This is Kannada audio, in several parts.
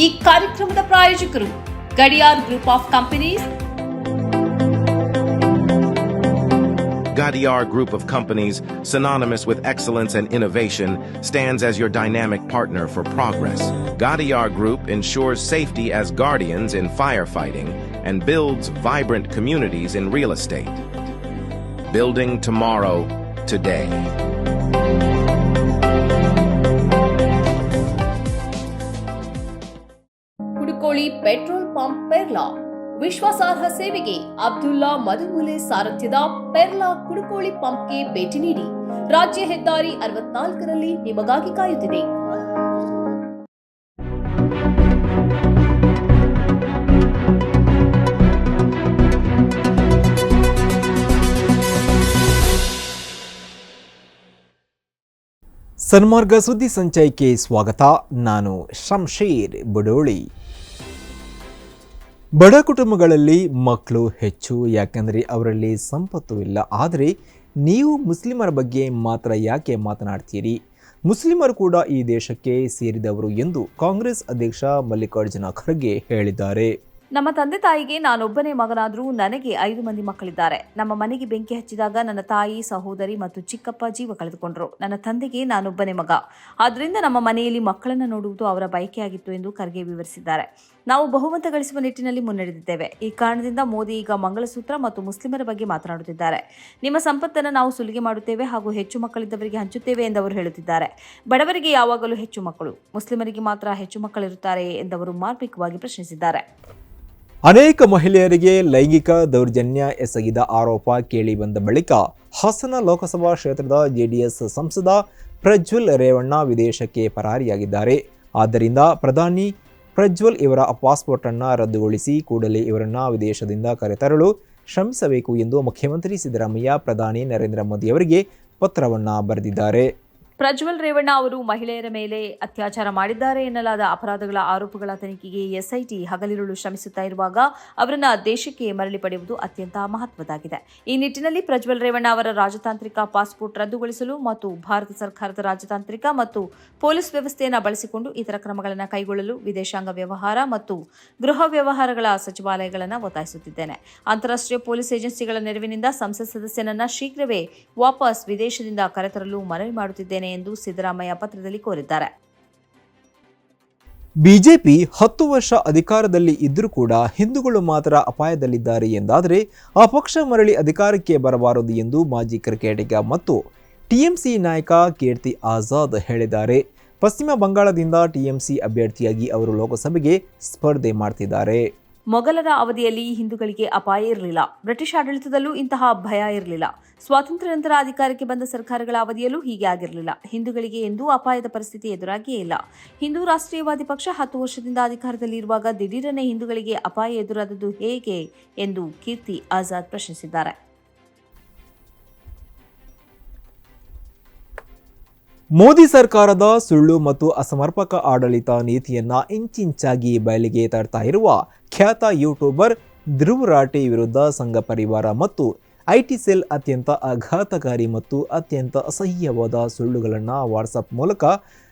ಈ ಕಾರ್ಯಕ್ರಮದ ಪ್ರಾಯೋಜಕರು Gadiyar group of companies. Gadiar Group of Companies, synonymous with excellence and innovation, stands as your dynamic partner for progress. Gadiar Group ensures safety as guardians in firefighting and builds vibrant communities in real estate. Building tomorrow, today. Kudukoli petrol pump Perla ವಿಶ್ವಾಸಾರ್ಹ ಸೇವೆಗೆ ಅಬ್ದುಲ್ಲಾ ಮದುಮುಲೆ ಸಾರಥ್ಯದ ಪೆರ್ಲಾ ಕುಡುಕೋಳಿ ಪಂಪ್ಗೆ ಭೇಟಿ ನೀಡಿ. ರಾಜ್ಯ ಹೆದ್ದಾರಿ 64ರಲ್ಲಿ ನಿಮಗಾಗಿ ಕಾಯುತ್ತಿದೆ. ಸನ್ಮಾರ್ಗ ಸುದ್ದಿ ಸಂಚಯಕ್ಕೆ ಸ್ವಾಗತ. ನಾನು ಶಂಶೀರ್ ಬುಡೋಳಿ. ಬಡ ಕುಟುಂಬಗಳಲ್ಲಿ ಮಕ್ಕಳು ಹೆಚ್ಚು, ಯಾಕೆಂದರೆ ಅವರಲ್ಲಿ ಸಂಪತ್ತು ಇಲ್ಲ. ಆದರೆ ನೀವು ಮುಸ್ಲಿಮರ ಬಗ್ಗೆ ಮಾತ್ರ ಯಾಕೆ ಮಾತನಾಡ್ತೀರಿ? ಮುಸ್ಲಿಮರು ಕೂಡ ಈ ದೇಶಕ್ಕೆ ಸೇರಿದವರು ಎಂದು ಕಾಂಗ್ರೆಸ್ ಅಧ್ಯಕ್ಷ ಮಲ್ಲಿಕಾರ್ಜುನ ಖರ್ಗೆ ಹೇಳಿದ್ದಾರೆ. ನಮ್ಮ ತಂದೆ ತಾಯಿಗೆ ನಾನೊಬ್ಬನೇ ಮಗನಾದರೂ ನನಗೆ 5 ಮಂದಿ ಮಕ್ಕಳಿದ್ದಾರೆ. ನಮ್ಮ ಮನೆಗೆ ಬೆಂಕಿ ಹಚ್ಚಿದಾಗ ನನ್ನ ತಾಯಿ, ಸಹೋದರಿ ಮತ್ತು ಚಿಕ್ಕಪ್ಪ ಜೀವ ಕಳೆದುಕೊಂಡರು. ನನ್ನ ತಂದೆಗೆ ನಾನೊಬ್ಬನೇ ಮಗ. ಆದ್ದರಿಂದ ನಮ್ಮ ಮನೆಯಲ್ಲಿ ಮಕ್ಕಳನ್ನು ನೋಡುವುದು ಅವರ ಬಯಕೆಯಾಗಿತ್ತು ಎಂದು ಖರ್ಗೆ ವಿವರಿಸಿದ್ದಾರೆ. ನಾವು ಬಹುಮತ ಗಳಿಸುವ ನಿಟ್ಟಿನಲ್ಲಿ ಮುನ್ನಡೆದಿದ್ದೇವೆ. ಈ ಕಾರಣದಿಂದ ಮೋದಿ ಈಗ ಮಂಗಳಸೂತ್ರ ಮತ್ತು ಮುಸ್ಲಿಮರ ಬಗ್ಗೆ ಮಾತನಾಡುತ್ತಿದ್ದಾರೆ. ನಿಮ್ಮ ಸಂಪತ್ತನ್ನು ನಾವು ಸುಲಿಗೆ ಮಾಡುತ್ತೇವೆ ಹಾಗೂ ಹೆಚ್ಚು ಮಕ್ಕಳಿದ್ದವರಿಗೆ ಹಂಚುತ್ತೇವೆ ಎಂದವರು ಹೇಳುತ್ತಿದ್ದಾರೆ. ಬಡವರಿಗೆ ಯಾವಾಗಲೂ ಹೆಚ್ಚು ಮಕ್ಕಳು, ಮುಸ್ಲಿಮರಿಗೆ ಮಾತ್ರ ಹೆಚ್ಚು ಮಕ್ಕಳಿರುತ್ತಾರೆ ಎಂದವರು ಮಾರ್ಮಿಕವಾಗಿ ಪ್ರಶ್ನಿಸಿದ್ದಾರೆ. ಅನೇಕ ಮಹಿಳೆಯರಿಗೆ ಲೈಂಗಿಕ ದೌರ್ಜನ್ಯ ಎಸಗಿದ ಆರೋಪ ಕೇಳಿ ಬಂದ ಬಳಿಕ ಹಾಸನ ಲೋಕಸಭಾ ಕ್ಷೇತ್ರದ ಜೆಡಿಎಸ್ ಸಂಸದ ಪ್ರಜ್ವಲ್ ರೇವಣ್ಣ ವಿದೇಶಕ್ಕೆ ಪರಾರಿಯಾಗಿದ್ದಾರೆ. ಆದ್ದರಿಂದ ಪ್ರಧಾನಿ ಪ್ರಜ್ವಲ್ ಇವರ ಪಾಸ್ಪೋರ್ಟ್ ಅನ್ನು ರದ್ದುಗೊಳಿಸಿ ಕೂಡಲೇ ಇವರನ್ನು ವಿದೇಶದಿಂದ ಕರೆತರಲು ಶ್ರಮಿಸಬೇಕು ಎಂದು ಮುಖ್ಯಮಂತ್ರಿ ಸಿದ್ದರಾಮಯ್ಯ ಪ್ರಧಾನಿ ನರೇಂದ್ರ ಮೋದಿ ಅವರಿಗೆ ಪತ್ರವನ್ನು ಬರೆದಿದ್ದಾರೆ. ಪ್ರಜ್ವಲ್ ರೇವಣ್ಣ ಅವರು ಮಹಿಳೆಯರ ಮೇಲೆ ಅತ್ಯಾಚಾರ ಮಾಡಿದ್ದಾರೆ ಎನ್ನಲಾದ ಅಪರಾಧಗಳ ಆರೋಪಗಳ ತನಿಖೆಗೆ ಎಸ್ಐಟಿ ಹಗಲಿರುಳು ಶ್ರಮಿಸುತ್ತಾ ಇರುವಾಗ ಅವರನ್ನು ದೇಶಕ್ಕೆ ಮರಳಿ ಪಡೆಯುವುದು ಅತ್ಯಂತ ಮಹತ್ವದಾಗಿದೆ. ಈ ನಿಟ್ಟಿನಲ್ಲಿ ಪ್ರಜ್ವಲ್ ರೇವಣ್ಣ ಅವರ ರಾಜತಾಂತ್ರಿಕ ಪಾಸ್ಪೋರ್ಟ್ ರದ್ದುಗೊಳಿಸಲು ಮತ್ತು ಭಾರತ ಸರ್ಕಾರದ ರಾಜತಾಂತ್ರಿಕ ಮತ್ತು ಪೊಲೀಸ್ ವ್ಯವಸ್ಥೆಯನ್ನು ಬಳಸಿಕೊಂಡು ಇತರ ಕ್ರಮಗಳನ್ನು ಕೈಗೊಳ್ಳಲು ವಿದೇಶಾಂಗ ವ್ಯವಹಾರ ಮತ್ತು ಗೃಹ ವ್ಯವಹಾರಗಳ ಸಚಿವಾಲಯಗಳನ್ನು ಒತ್ತಾಯಿಸುತ್ತಿದ್ದೇನೆ. ಅಂತಾರಾಷ್ಟ್ರೀಯ ಪೊಲೀಸ್ ಏಜೆನ್ಸಿಗಳ ನೆರವಿನಿಂದ ಸಂಸತ್ ಸದಸ್ಯನನ್ನು ಶೀಘ್ರವೇ ವಾಪಸ್ ವಿದೇಶದಿಂದ ಕರೆತರಲು ಮನವಿ ಮಾಡುತ್ತಿದ್ದೇನೆ ಎಂದು ಸಿದ್ದರಾಮಯ್ಯ ಪತ್ರದಲ್ಲಿ ಕೋರಿದ್ದಾರೆ. ಬಿಜೆಪಿ 10 ವರ್ಷ ಅಧಿಕಾರದಲ್ಲಿ ಇದ್ದರೂ ಕೂಡ ಹಿಂದೂಗಳು ಮಾತ್ರ ಅಪಾಯದಲ್ಲಿದ್ದಾರೆ ಎಂದಾದರೆ ಆ ಪಕ್ಷ ಮರಳಿ ಅಧಿಕಾರಕ್ಕೆ ಬರಬಾರದು ಎಂದು ಮಾಜಿ ಕ್ರಿಕೆಟಿಗ ಮತ್ತು ಟಿಎಂಸಿ ನಾಯಕ ಕೀರ್ತಿ ಆಜಾದ್ ಹೇಳಿದ್ದಾರೆ. ಪಶ್ಚಿಮ ಬಂಗಾಳದಿಂದ ಟಿಎಂಸಿ ಅಭ್ಯರ್ಥಿಯಾಗಿ ಅವರು ಲೋಕಸಭೆಗೆ ಸ್ಪರ್ಧೆ ಮಾಡ್ತಿದ್ದಾರೆ. ಮೊಘಲರ ಅವಧಿಯಲ್ಲಿ ಹಿಂದೂಗಳಿಗೆ ಅಪಾಯ ಇರಲಿಲ್ಲ. ಬ್ರಿಟಿಷ್ ಆಡಳಿತದಲ್ಲೂ ಇಂತಹ ಭಯ ಇರಲಿಲ್ಲ. ಸ್ವಾತಂತ್ರ್ಯ ನಂತರ ಅಧಿಕಾರಕ್ಕೆ ಬಂದ ಸರ್ಕಾರಗಳ ಅವಧಿಯಲ್ಲೂ ಹೀಗೆ ಆಗಿರಲಿಲ್ಲ. ಹಿಂದೂಗಳಿಗೆ ಎಂದೂ ಅಪಾಯದ ಪರಿಸ್ಥಿತಿ ಎದುರಾಗಿಯೇ ಇಲ್ಲ. ಹಿಂದೂ ರಾಷ್ಟ್ರೀಯವಾದಿ ಪಕ್ಷ 10 ವರ್ಷದಿಂದ ಅಧಿಕಾರದಲ್ಲಿ ಇರುವಾಗ ದಿಢೀರನೆ ಹಿಂದೂಗಳಿಗೆ ಅಪಾಯ ಎದುರಾದದ್ದು ಹೇಗೆ ಎಂದು ಕೀರ್ತಿ ಆಜಾದ್ ಪ್ರಶ್ನಿಸಿದ್ದಾರೆ. ಮೋದಿ ಸರ್ಕಾರದ ಸುಳ್ಳು ಮತ್ತು ಅಸಮರ್ಪಕ ಆಡಳಿತ ನೀತಿಯನ್ನ ಇಂಚಿಂಚಾಗಿ ಬಯಲಿಗೆ ತರ್ತಾ ಇರುವ ಖ್ಯಾತ ಯೂಟ್ಯೂಬರ್ ಧ್ರುವ ರಾಠಿ ವಿರುದ್ಧ ಸಂಘ ಪರಿವಾರ ಮತ್ತು ಐಟಿ ಸೆಲ್ ಅತ್ಯಂತ ಆಘಾತಕಾರಿ ಮತ್ತು ಅತ್ಯಂತ ಅಸಹ್ಯವಾದ ಸುಳ್ಳುಗಳನ್ನು ವಾಟ್ಸಪ್ ಮೂಲಕ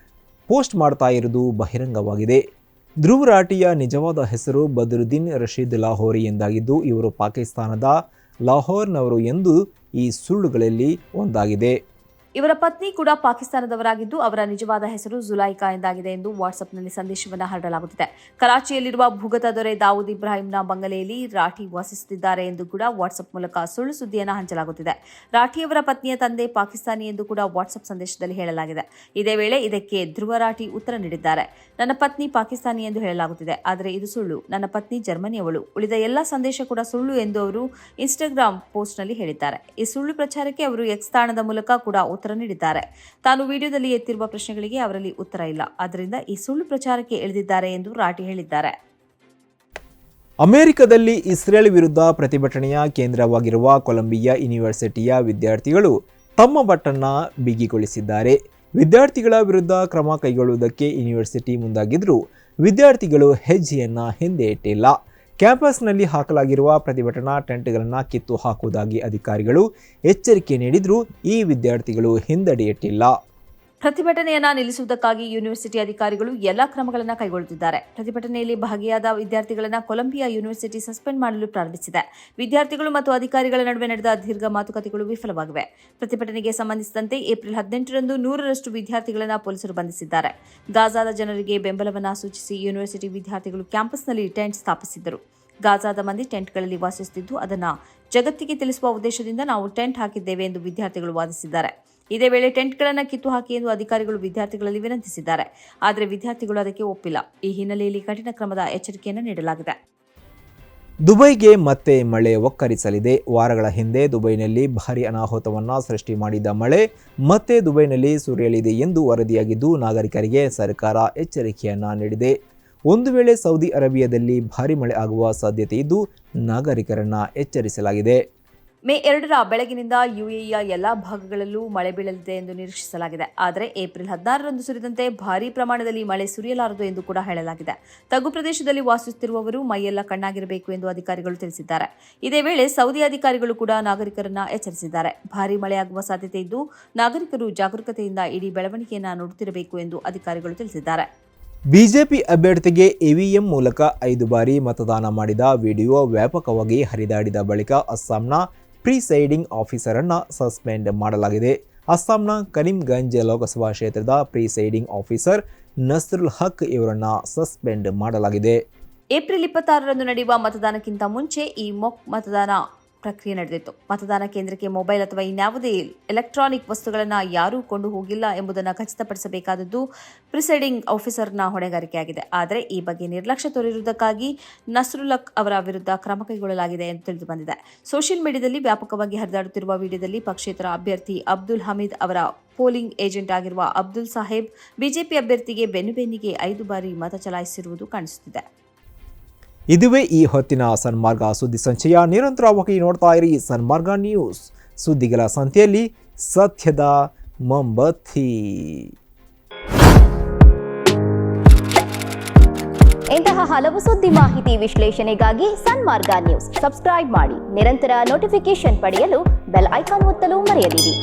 ಪೋಸ್ಟ್ ಮಾಡ್ತಾ ಇರುವುದು ಬಹಿರಂಗವಾಗಿದೆ. ಧ್ರುವ ರಾಠಿಯ ನಿಜವಾದ ಹೆಸರು ಬದ್ರುದ್ದೀನ್ ರಶೀದ್ ಲಾಹೋರಿ ಎಂದಾಗಿದ್ದು ಇವರು ಪಾಕಿಸ್ತಾನದ ಲಾಹೋರ್ನವರು ಎಂದು ಈ ಸುಳ್ಳುಗಳಲ್ಲಿ ಒಂದಾಗಿದೆ. ಇವರ ಪತ್ನಿ ಕೂಡ ಪಾಕಿಸ್ತಾನದವರಾಗಿದ್ದು ಅವರ ನಿಜವಾದ ಹೆಸರು ಜುಲೈಕಾ ಎಂದಾಗಿದೆ ಎಂದು ವಾಟ್ಸ್ಆಪ್ನಲ್ಲಿ ಸಂದೇಶವನ್ನು ಹರಡಲಾಗುತ್ತಿದೆ. ಕರಾಚಿಯಲ್ಲಿರುವ ಭೂಗತ ದೊರೆ ದಾವೂದ್ ಇಬ್ರಾಹಿಂನ ಬಂಗಲೆಯಲ್ಲಿ ರಾಠಿ ವಾಸಿಸುತ್ತಿದ್ದಾರೆ ಎಂದು ಕೂಡ ವಾಟ್ಸ್ಆಪ್ ಮೂಲಕ ಸುಳ್ಳು ಸುದ್ದಿಯನ್ನು ಹಂಚಲಾಗುತ್ತಿದೆ. ರಾಠಿಯವರ ಪತ್ನಿಯ ತಂದೆ ಪಾಕಿಸ್ತಾನಿ ಎಂದು ಕೂಡ ವಾಟ್ಸ್ಆಪ್ ಸಂದೇಶದಲ್ಲಿ ಹೇಳಲಾಗಿದೆ. ಇದೇ ವೇಳೆ ಇದಕ್ಕೆ ಧ್ರುವ ರಾಠಿ ಉತ್ತರ ನೀಡಿದ್ದಾರೆ. ನನ್ನ ಪತ್ನಿ ಪಾಕಿಸ್ತಾನಿ ಎಂದು ಹೇಳಲಾಗುತ್ತಿದೆ, ಆದರೆ ಇದು ಸುಳ್ಳು. ನನ್ನ ಪತ್ನಿ ಜರ್ಮನಿಯವಳು. ಉಳಿದ ಎಲ್ಲ ಸಂದೇಶ ಕೂಡ ಸುಳ್ಳು ಎಂದು ಅವರು ಇನ್ಸ್ಟಾಗ್ರಾಮ್ ಪೋಸ್ಟ್ನಲ್ಲಿ ಹೇಳಿದ್ದಾರೆ. ಈ ಸುಳ್ಳು ಪ್ರಚಾರಕ್ಕೆ ಅವರು ಎಕ್ಸ್ ತಾಣದ ಮೂಲಕ ಕೂಡ ಉತ್ತರ ನೀಡಿದ್ದಾರೆ. ತಾನು ವಿಡಿಯೋದಲ್ಲಿ ಎತ್ತಿರುವ ಪ್ರಶ್ನೆಗಳಿಗೆ ಅವರಲ್ಲಿ ಉತ್ತರ ಇಲ್ಲ, ಆದ್ದರಿಂದ ಈ ಸುಳ್ಳು ಪ್ರಚಾರಕ್ಕೆ ಇಳಿದಿದ್ದಾರೆ ಎಂದು ರಾಠಿ ಹೇಳಿದ್ದಾರೆ. ಅಮೆರಿಕದಲ್ಲಿ ಇಸ್ರೇಲ್ ವಿರುದ್ಧ ಪ್ರತಿಭಟನೆಯ ಕೇಂದ್ರವಾಗಿರುವ ಕೊಲಂಬಿಯಾ ಯೂನಿವರ್ಸಿಟಿಯ ವಿದ್ಯಾರ್ಥಿಗಳು ತಮ್ಮ ಬಟ್ಟನ್ನ ಬಿಗಿಗೊಳಿಸಿದ್ದಾರೆ. ವಿದ್ಯಾರ್ಥಿಗಳ ವಿರುದ್ಧ ಕ್ರಮ ಕೈಗೊಳ್ಳುವುದಕ್ಕೆ ಯೂನಿವರ್ಸಿಟಿ ಮುಂದಾಗಿದ್ದರೂ ವಿದ್ಯಾರ್ಥಿಗಳು ಹೆಜ್ಜೆಯನ್ನ ಹಿಂದೆ ಇಟ್ಟಿಲ್ಲ. ಕ್ಯಾಂಪಸ್ನಲ್ಲಿ ಹಾಕಲಾಗಿರುವ ಪ್ರತಿಭಟನಾ ಟೆಂಟ್ಗಳನ್ನು ಕಿತ್ತು ಹಾಕುವುದಾಗಿ ಅಧಿಕಾರಿಗಳು ಎಚ್ಚರಿಕೆ ನೀಡಿದರೂ ಈ ವಿದ್ಯಾರ್ಥಿಗಳು ಹಿಂದಡಿಯಿಟ್ಟಿಲ್ಲ. ಪ್ರತಿಭಟನೆಯನ್ನ ನಿಲ್ಲಿಸುವುದಕ್ಕಾಗಿ ಯೂನಿವರ್ಸಿಟಿ ಅಧಿಕಾರಿಗಳು ಎಲ್ಲಾ ಕ್ರಮಗಳನ್ನು ಕೈಗೊಳ್ಳುತ್ತಿದ್ದಾರೆ. ಪ್ರತಿಭಟನೆಯಲ್ಲಿ ಭಾಗಿಯಾದ ವಿದ್ಯಾರ್ಥಿಗಳನ್ನ ಕೊಲಂಬಿಯಾ ಯೂನಿವರ್ಸಿಟಿ ಸಸ್ಪೆಂಡ್ ಮಾಡಲು ಪ್ರಾರಂಭಿಸಿದೆ. ವಿದ್ಯಾರ್ಥಿಗಳು ಮತ್ತು ಅಧಿಕಾರಿಗಳ ನಡುವೆ ನಡೆದ ದೀರ್ಘ ಮಾತುಕತೆಗಳು ವಿಫಲವಾಗಿವೆ. ಪ್ರತಿಭಟನೆಗೆ ಸಂಬಂಧಿಸಿದಂತೆ ಏಪ್ರಿಲ್ 18ರಂದು 100ರಷ್ಟು ವಿದ್ಯಾರ್ಥಿಗಳನ್ನ ಪೊಲೀಸರು ಬಂಧಿಸಿದ್ದಾರೆ. ಗಾಜಾದ ಜನರಿಗೆ ಬೆಂಬಲವನ್ನ ಸೂಚಿಸಿ ಯೂನಿವರ್ಸಿಟಿ ವಿದ್ಯಾರ್ಥಿಗಳು ಕ್ಯಾಂಪಸ್ನಲ್ಲಿ ಟೆಂಟ್ ಸ್ಥಾಪಿಸಿದ್ದರು. ಗಾಜಾದ ಮಂದಿ ಟೆಂಟ್ಗಳಲ್ಲಿ ವಾಸಿಸುತ್ತಿದ್ದು ಅದನ್ನು ಜಗತ್ತಿಗೆ ತಿಳಿಸುವ ಉದ್ದೇಶದಿಂದ ನಾವು ಟೆಂಟ್ ಹಾಕಿದ್ದೇವೆ ಎಂದು ವಿದ್ಯಾರ್ಥಿಗಳು ವಾದಿಸಿದ್ದಾರೆ. ಇದೇ ವೇಳೆ ಟೆಂಟ್ಗಳನ್ನು ಕಿತ್ತು ಹಾಕಿ ಎಂದು ಅಧಿಕಾರಿಗಳು ವಿದ್ಯಾರ್ಥಿಗಳಲ್ಲಿ ವಿನಂತಿಸಿದ್ದಾರೆ. ಆದರೆ ವಿದ್ಯಾರ್ಥಿಗಳು ಅದಕ್ಕೆ ಒಪ್ಪಿಲ್ಲ. ಈ ಹಿನ್ನೆಲೆಯಲ್ಲಿ ಕಠಿಣ ಕ್ರಮದ ಎಚ್ಚರಿಕೆಯನ್ನು ನೀಡಲಾಗಿದೆ. ದುಬೈಗೆ ಮತ್ತೆ ಮಳೆ ಒಕ್ಕರಿಸಲಿದೆ. ವಾರಗಳ ಹಿಂದೆ ದುಬೈನಲ್ಲಿ ಭಾರೀ ಅನಾಹುತವನ್ನು ಸೃಷ್ಟಿ ಮಾಡಿದ್ದ ಮಳೆ ಮತ್ತೆ ದುಬೈನಲ್ಲಿ ಸುರಿಯಲಿದೆ ಎಂದು ವರದಿಯಾಗಿದ್ದು, ನಾಗರಿಕರಿಗೆ ಸರ್ಕಾರ ಎಚ್ಚರಿಕೆಯನ್ನ ನೀಡಿದೆ. ಒಂದು ವೇಳೆ ಸೌದಿ ಅರೇಬಿಯಾದಲ್ಲಿ ಭಾರೀ ಮಳೆ ಆಗುವ ಸಾಧ್ಯತೆ ಇದ್ದು, ನಾಗರಿಕರನ್ನ ಎಚ್ಚರಿಸಲಾಗಿದೆ. ಮೇ 2ರ ಬೆಳಗಿನಿಂದ ಯುಎಇಯ ಎಲ್ಲಾ ಭಾಗಗಳಲ್ಲೂ ಮಳೆ ಬೀಳಲಿದೆ ಎಂದು ನಿರೀಕ್ಷಿಸಲಾಗಿದೆ. ಆದರೆ ಏಪ್ರಿಲ್ 16ರಂದು ಸುರಿದಂತೆ ಭಾರೀ ಪ್ರಮಾಣದಲ್ಲಿ ಮಳೆ ಸುರಿಯಲಾರದು ಎಂದು ಕೂಡ ಹೇಳಲಾಗಿದೆ. ತಗ್ಗು ಪ್ರದೇಶದಲ್ಲಿ ವಾಸಿಸುತ್ತಿರುವವರು ಮೈಯೆಲ್ಲ ಕಣ್ಣಾಗಿರಬೇಕು ಎಂದು ಅಧಿಕಾರಿಗಳು ತಿಳಿಸಿದ್ದಾರೆ. ಇದೇ ವೇಳೆ ಸೌದಿ ಅಧಿಕಾರಿಗಳು ಕೂಡ ನಾಗರಿಕರನ್ನ ಎಚ್ಚರಿಸಿದ್ದಾರೆ. ಭಾರೀ ಮಳೆಯಾಗುವ ಸಾಧ್ಯತೆ ಇದ್ದು, ನಾಗರಿಕರು ಜಾಗರೂಕತೆಯಿಂದ ಇಡೀ ಬೆಳವಣಿಗೆಯನ್ನು ನೋಡುತ್ತಿರಬೇಕು ಎಂದು ಅಧಿಕಾರಿಗಳು ತಿಳಿಸಿದ್ದಾರೆ. ಬಿಜೆಪಿ ಅಭ್ಯರ್ಥಿಗೆ ಇವಿಎಂ ಮೂಲಕ 5 ಬಾರಿ ಮತದಾನ ಮಾಡಿದ ವಿಡಿಯೋ ವ್ಯಾಪಕವಾಗಿ ಹರಿದಾಡಿದ ಬಳಿಕ ಅಸ್ಸಾಂನ ಪ್ರಿಸೈಡಿಂಗ್ ಆಫೀಸರ್ ಅನ್ನು ಸಸ್ಪೆಂಡ್ ಮಾಡಲಾಗಿದೆ. ಅಸ್ಸಾಂನ ಕರೀಂಗಂಜ್ ಲೋಕಸಭಾ ಕ್ಷೇತ್ರದ ಪ್ರಿಸೈಡಿಂಗ್ ಆಫೀಸರ್ ನಸ್ರುಲ್ ಹಕ್ ಇವರನ್ನ ಸಸ್ಪೆಂಡ್ ಮಾಡಲಾಗಿದೆ. ಏಪ್ರಿಲ್ 26ರಂದು ನಡೆಯುವ ಮತದಾನಕ್ಕಿಂತ ಮುಂಚೆ ಈ ಮೊಕ್ ಮತದಾನ ಪ್ರಕ್ರಿಯೆ ನಡೆದಿತ್ತು. ಮತದಾನ ಕೇಂದ್ರಕ್ಕೆ ಮೊಬೈಲ್ ಅಥವಾ ಇನ್ಯಾವುದೇ ಎಲೆಕ್ಟ್ರಾನಿಕ್ ವಸ್ತುಗಳನ್ನು ಯಾರೂ ಕೊಂಡು ಹೋಗಿಲ್ಲ ಎಂಬುದನ್ನು ಖಚಿತಪಡಿಸಬೇಕಾದದ್ದು ಪ್ರಿಸೈಡಿಂಗ್ ಆಫೀಸರ್ನ ಹೊಣೆಗಾರಿಕೆಯಾಗಿದೆ. ಆದರೆ ಈ ಬಗ್ಗೆ ನಿರ್ಲಕ್ಷ್ಯ ತೋರಿರುವುದಕ್ಕಾಗಿ ನಸ್ರುಲ್ಲಕ್ ಅವರ ವಿರುದ್ಧ ಕ್ರಮ ಕೈಗೊಳ್ಳಲಾಗಿದೆ ಎಂದು ತಿಳಿದುಬಂದಿದೆ. ಸೋಷಿಯಲ್ ಮೀಡಿಯಾದಲ್ಲಿ ವ್ಯಾಪಕವಾಗಿ ಹರಿದಾಡುತ್ತಿರುವ ವಿಡಿಯೋದಲ್ಲಿ ಪಕ್ಷೇತರ ಅಭ್ಯರ್ಥಿ ಅಬ್ದುಲ್ ಹಮೀದ್ ಅವರ ಪೋಲಿಂಗ್ ಏಜೆಂಟ್ ಆಗಿರುವ ಅಬ್ದುಲ್ ಸಾಹೇಬ್ ಬಿಜೆಪಿ ಅಭ್ಯರ್ಥಿಗೆ ಬೆನ್ನಿಗೆ 5 ಬಾರಿ ಮತ ಚಲಾಯಿಸಿರುವುದು ಕಾಣಿಸುತ್ತಿದೆ. ಇದುವೇ ಈ ಹೊತ್ತಿನ ಸನ್ಮಾರ್ಗ ಸುದ್ದಿ ಸಂಚಯ. ನಿರಂತರವಾಗಿ ನೋಡ್ತಾ ಇರಿ ಸನ್ಮಾರ್ಗ ನ್ಯೂಸ್. ಸುದ್ದಿಗಳ ಸಂತೆಯಲ್ಲಿ ಸತ್ಯದ ಮೊಂಬತ್ತಿ. ಇಂತಹ ಹಲವು ಸುದ್ದಿ ಮಾಹಿತಿ ವಿಶ್ಲೇಷಣೆಗಾಗಿ ಸನ್ಮಾರ್ಗ ನ್ಯೂಸ್ ಸಬ್ಸ್ಕ್ರೈಬ್ ಮಾಡಿ. ನಿರಂತರ ನೋಟಿಫಿಕೇಶನ್ ಪಡೆಯಲು ಬೆಲ್ ಐಕಾನ್ ಒತ್ತಲು ಮರೆಯದಿರಿ.